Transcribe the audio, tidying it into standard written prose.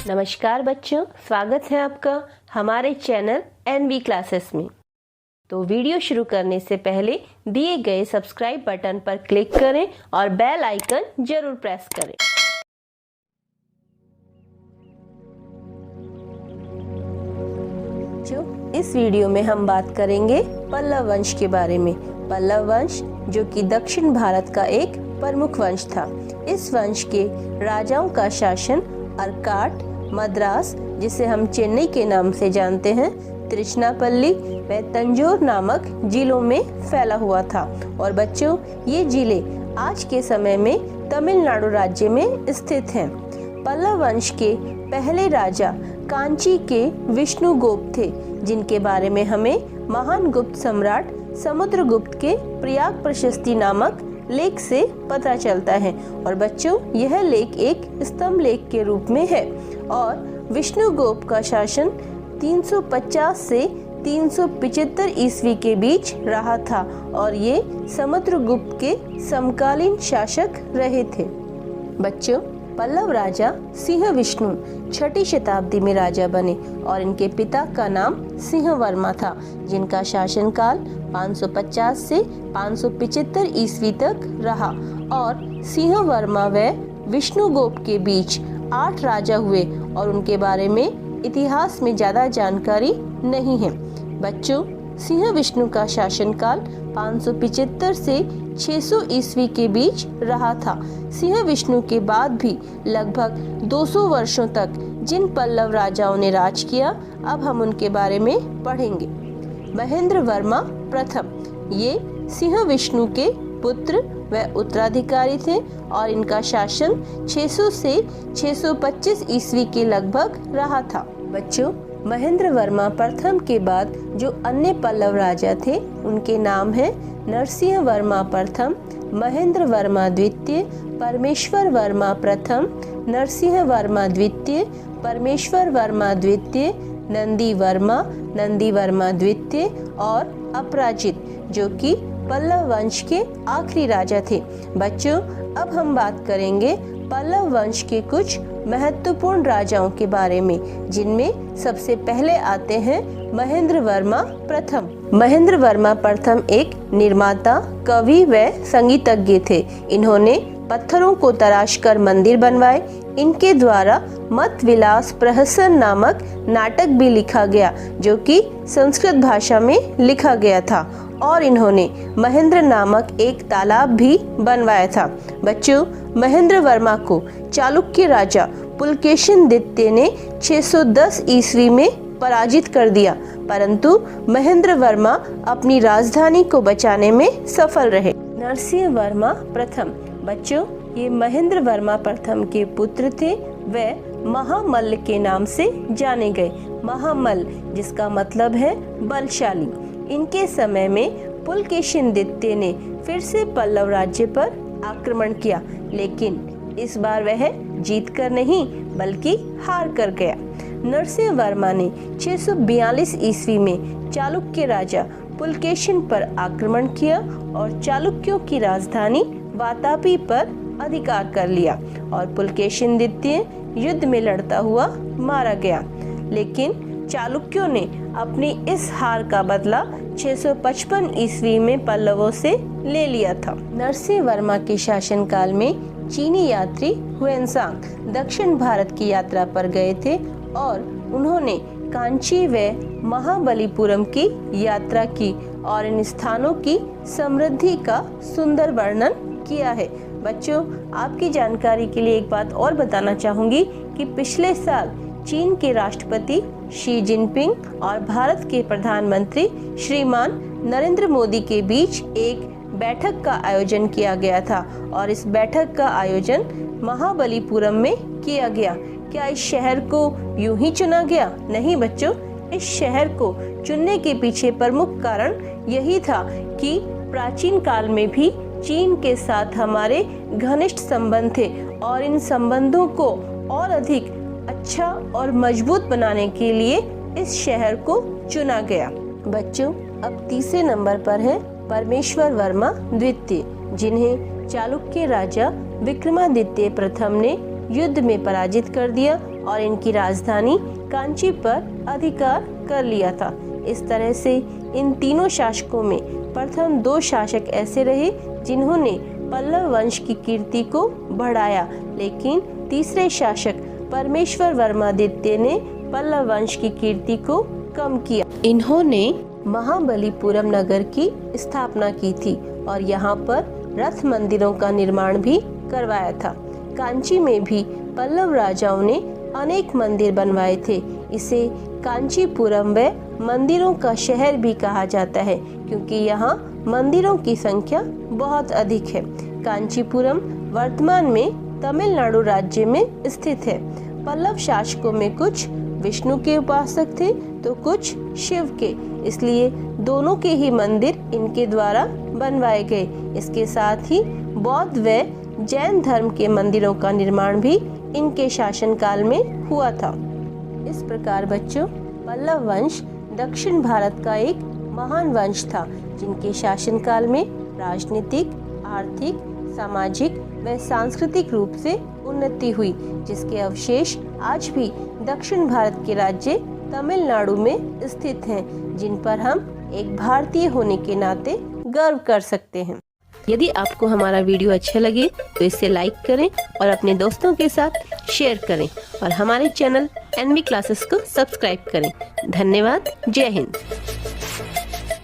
नमस्कार बच्चों, स्वागत है आपका हमारे चैनल एनवी क्लासेस में। तो वीडियो शुरू करने से पहले दिए गए सब्सक्राइब बटन पर क्लिक करें और बेल आइकन जरूर प्रेस करें। इस वीडियो में हम बात करेंगे पल्लव वंश के बारे में। पल्लव वंश जो कि दक्षिण भारत का एक प्रमुख वंश था। इस वंश के राजाओं का शासन अर्काट, मद्रास जिसे हम चेन्नई के नाम से जानते हैं, तिरुचिरापल्ली व तंजौर नामक जिलों में फैला हुआ था। और बच्चों, ये जिले आज के समय में तमिलनाडु राज्य में स्थित हैं। पल्लव वंश के पहले राजा कांची के विष्णुगुप्त थे, जिनके बारे में हमें महान गुप्त सम्राट समुद्रगुप्त के प्रयाग प्रशस्ति नामक लेख से पता चलता है। और बच्चों, यह लेख एक स्तंभ लेख के रूप में है और विष्णुगुप्त का शासन 350 से 375 ईस्वी के बीच रहा था और ये समुद्रगुप्त के समकालीन शासक रहे थे। बच्चों, पल्लव राजा सिंह विष्णु 6ठी शताब्दी में राजा बने और इनके पिता का नाम सिंहवर्मा था, जिनका शासनकाल 550 से 575 ईस्वी तक रहा। और सिंहवर्मा व विष्णुगुप्त के बीच 8 राजा हुए और उनके बारे में इतिहास में ज्यादा जानकारी नहीं है। बच्चों, सिंह विष्णु का शासनकाल 575 से 600 ईस्वी के बीच रहा था। सिंह विष्णु के बाद भी लगभग 200 वर्षों तक जिन पल्लव राजाओं ने राज किया, अब हम उनके बारे में पढ़ेंगे। महेंद्र वर्मा प्रथम, ये सिंह विष्णु के पुत्र व उत्तराधिकारी थे और इनका शासन 600 से 625 ईस्वी के लगभग रहा था। बच्चों, महेंद्र वर्मा प्रथम के बाद जो अन्य पल्लव राजा थे उनके नाम है नरसिंह वर्मा प्रथम, महेंद्र वर्मा द्वितीय, परमेश्वर वर्मा प्रथम, नरसिंह वर्मा द्वितीय, परमेश्वर वर्मा द्वितीय, नंदी वर्मा द्वितीय और अपराजित जो कि पल्लव वंश के आखिरी राजा थे। बच्चों, अब हम बात करेंगे पल्लव वंश के कुछ महत्वपूर्ण राजाओं के बारे में, जिनमें सबसे पहले आते हैं महेंद्र वर्मा प्रथम। महेंद्र वर्मा प्रथम एक निर्माता, कवि व संगीतज्ञ थे। इन्होंने पत्थरों को तराश कर मंदिर बनवाए। इनके द्वारा मत विलास प्रहसन नामक नाटक भी लिखा गया, जो कि संस्कृत भाषा में लिखा गया था। और इन्होंने महेंद्र नामक एक तालाब भी बनवाया था। बच्चों, महेंद्र वर्मा को चालुक्य राजा पुलकेशिन द्वितीय ने 610 ईस्वी में पराजित कर दिया, परंतु महेंद्र वर्मा अपनी राजधानी को बचाने में सफल रहे। नरसिंह वर्मा प्रथम, बच्चों, ये महेंद्र वर्मा प्रथम के पुत्र थे। वे महामल्ल के नाम से जाने गए। महामल्ल जिसका मतलब है बलशाली। इनके समय में पुलकेशिन द्वितीय ने फिर से पल्लव राज्य पर आक्रमण किया, लेकिन इस बार वह जीत कर नहीं बल्कि हार कर गया। नरसिंह वर्मा ने 642 ईस्वी में चालुक्य राजा पुलकेशिन पर आक्रमण किया और चालुक्यों की राजधानी वातापी पर अधिकार कर लिया और पुलकेशिन द्वितीय युद्ध में लड़ता हुआ मारा गया। लेकिन चालुक्यों ने अपनी इस हार का बदला 655 ईस्वी में पल्लवों से ले लिया था। नरसिंह वर्मा के शासनकाल में चीनी यात्री हुएनसांग दक्षिण भारत की यात्रा पर गए थे और उन्होंने कांची व महाबलीपुरम की यात्रा की और इन स्थानों की समृद्धि का सुंदर वर्णन किया है। बच्चों, आपकी जानकारी के लिए एक बात और बताना चाहूंगी कि पिछले साल चीन के राष्ट्रपति शी जिनपिंग और भारत के प्रधानमंत्री श्रीमान नरेंद्र मोदी के बीच एक बैठक का आयोजन किया गया था और इस बैठक का आयोजन महाबलीपुरम में किया गया। क्या इस शहर को यूं ही चुना गया? नहीं बच्चों, इस शहर को चुनने के पीछे प्रमुख कारण यही था कि प्राचीन काल में भी चीन के साथ हमारे घनिष्ठ संबंध थे और इन संबंधों को और अधिक अच्छा और मजबूत बनाने के लिए इस शहर को चुना गया। बच्चों, अब तीसरे नंबर पर है परमेश्वर वर्मा द्वितीय, जिन्हें चालुक्य राजा विक्रमादित्य प्रथम ने युद्ध में पराजित कर दिया और इनकी राजधानी कांची पर अधिकार कर लिया था। इस तरह से इन तीनों शासकों में प्रथम 2 शासक ऐसे रहे जिन्होंने पल्लव वंश की कीर्ति को बढ़ाया, लेकिन तीसरे शासक परमेश्वर वर्मादित्य ने पल्लव वंश की कीर्ति को कम किया। इन्होंने महाबलीपुरम नगर की स्थापना की थी और यहाँ पर रथ मंदिरों का निर्माण भी करवाया था। कांची में भी पल्लव राजाओं ने अनेक मंदिर बनवाए थे। इसे कांचीपुरम व मंदिरों का शहर भी कहा जाता है, क्योंकि यहाँ मंदिरों की संख्या बहुत अधिक है। कांचीपुरम वर्तमान में तमिलनाडु राज्य में स्थित है। पल्लव शासकों में कुछ विष्णु के उपासक थे तो कुछ शिव के, इसलिए दोनों के ही मंदिर इनके द्वारा बनवाए गए। इसके साथ ही बौद्ध व जैन धर्म के मंदिरों का निर्माण भी इनके शासनकाल में हुआ था। इस प्रकार बच्चों, पल्लव वंश दक्षिण भारत का एक महान वंश था, जिनके शासनकाल में राजनीतिक, आर्थिक, सामाजिक व सांस्कृतिक रूप से उन्नति हुई, जिसके अवशेष आज भी दक्षिण भारत के राज्य तमिलनाडु में स्थित हैं, जिन पर हम एक भारतीय होने के नाते गर्व कर सकते हैं। यदि आपको हमारा वीडियो अच्छा लगे तो इसे लाइक करें और अपने दोस्तों के साथ शेयर करें और हमारे चैनल NB क्लासेस को सब्सक्राइब करें। धन्यवाद। जय हिंद।